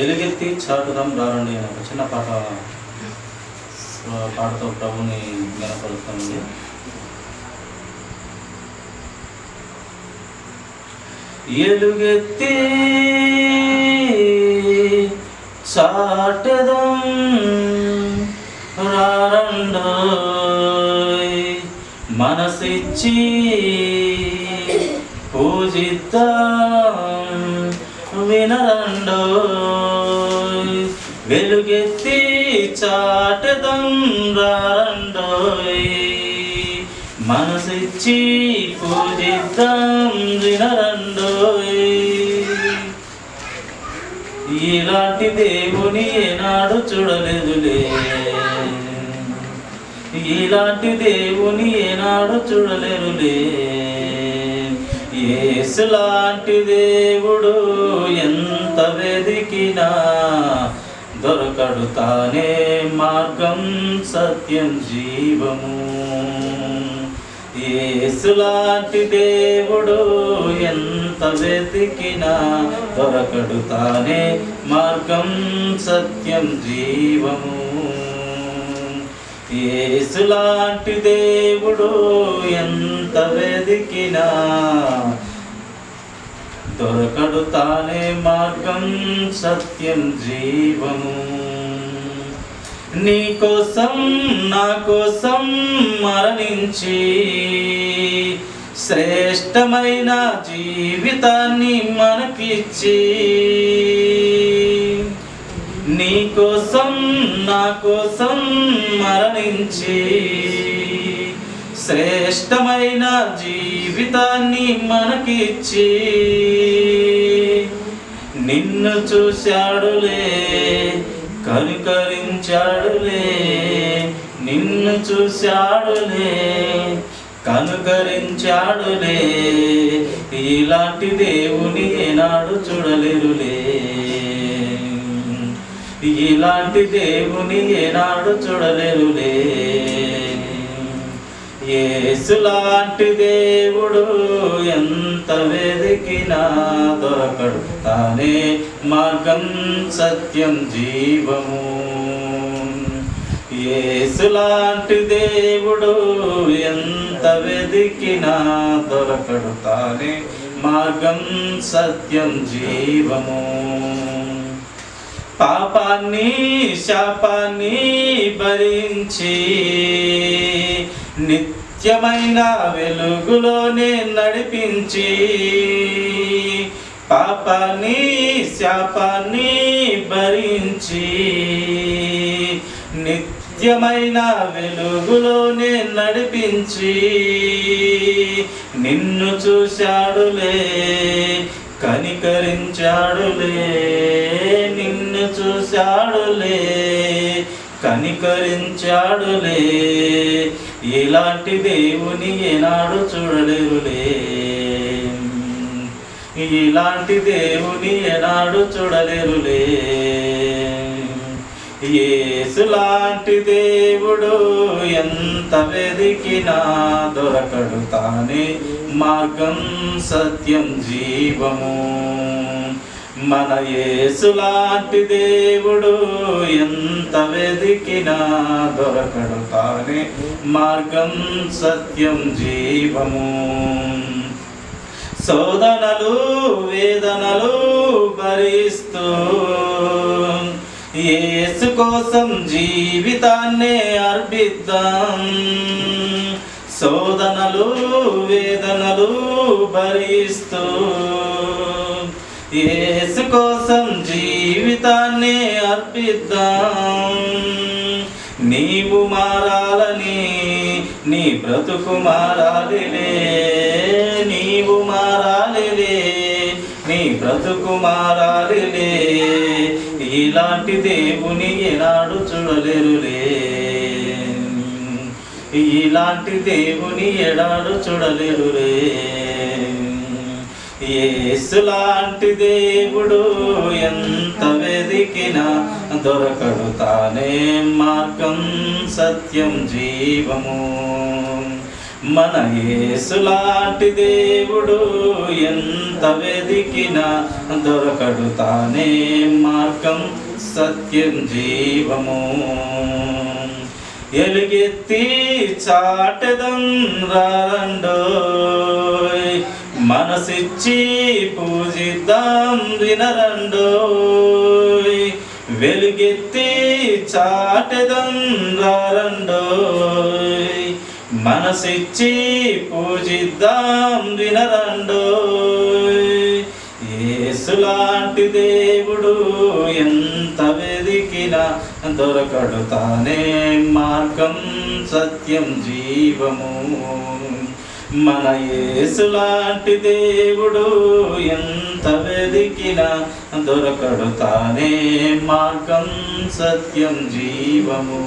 ఎలుగెత్తి చాటుదాం రారండి అనే ఒక చిన్న పాటతో ప్రభుని గణపరుస్తామండి. ఎలుగెత్తి చాటదాం రారండోయ్, మనసిచ్చి పూజిద్దాం వినరండోయ్, వెలుగెత్తి చాటదం రారండోయ్, మనసిచ్చి పూజిద్దాం వినరండోయ్. ఇలాంటి దేవుని ఏనాడు చూడలేదులే, ఇలాంటి దేవుని ఏనాడు చూడలేరులే. యేసులాంటి దేవుడు ఎంత వెదికినా దొరకడు, తానే మార్గం సత్యం జీవము. యేసులాంటి దేవుడు ఎంత వెతికినా దొరకడు, తానే మార్గం సత్యం జీవము. యేసులాంటి దేవుడు ఎంత వెతికినా దొరకడు, తానే మార్గం సత్యం జీవము. నీ కోసం నా కోసం మరణించి శ్రేష్టమైన జీవితాన్ని మనకిచ్చి, నీ కోసం నా కోసం మరణించి శ్రేష్టమైన జీవితాన్ని మనకిచ్చి, నిన్ను చూశాడులే కనుకరించాడులే, నిన్ను చూశాడులే కనుకరించాడులే. ఇలాంటి దేవుని ఏనాడు చూడలేరులే, ఇలాంటి దేవుని ఏనాడు చూడలేరులే. యేసులాంటి దేవుడు ఎంత వెదికినా దొరకడు, తానే మార్గం సత్యం జీవము. యేసులాంటి దేవుడు ఎంత వెదికినా దొరకడు, తానే మార్గం సత్యం జీవము. పాపాన్ని శాపాన్ని భరించి నిత్యమైన వెలుగులోనే నడిపించి, పాపాన్ని శాపాన్ని భరించి నిత్యమైన వెలుగులోనే నడిపించి, నిన్ను చూశాడులే కనికరించాడులే, నిన్ను చూశాడులే కనికరించాడులే. ఇలాంటి దేవుని ఏనాడు చూడలేరులే, ఇలాంటి దేవుని ఏనాడు చూడలేరులే. యేసులాంటి దేవుడు ఎంత వెదికినా దొరకడు, తానే మార్గం సత్యం జీవము. మన యేసులాంటి దేవుడు ఎంత వెదికినా దొరకడు, తానే మార్గం సత్యం జీవము. శోధనలు వేదనలు భరిస్తూ యేసు కోసం జీవితాన్నే అర్పిద్దాం. శోధనలు వేదనలు భరిస్తూ యేసు కోసం జీవితాన్నే అర్పిద్దాం. నీవు మారాలని నీ బ్రతుకు మారాలిలే, నీవు మారాలిలే నీ బ్రతుకు మారాలిలే. ఇలాంటి దేవుని ఏనాడు చూడలేరులే, ఇలాంటి దేవుని ఏనాడు చూడలేరులే. యేసులాంటి దేవుడు ఎంత వెదికినా దొరకడు, తానే మార్గం సత్యం జీవము. మన యేసులాంటి దేవుడు ఎంత వెదికినా దొరకడు, తానే మార్గం సత్యం జీవము. ఎలుగెత్తి చాటెదం రండోయ్, మనసిచ్చి పూజిద్దాం వినరండోయ్. వెలుగెత్తి చాటెదం రండోయ్, మనసిచ్చి పూజిద్దాం వినరండోయ్. యేసులాంటి దేవుడు ఎంత వెదికినా దొరకడు, తానే మార్గం సత్యం జీవము. మన యేసులాంటి దేవుడు ఎంత వెదికినా దొరకడు, తానే మార్గం సత్యం జీవము.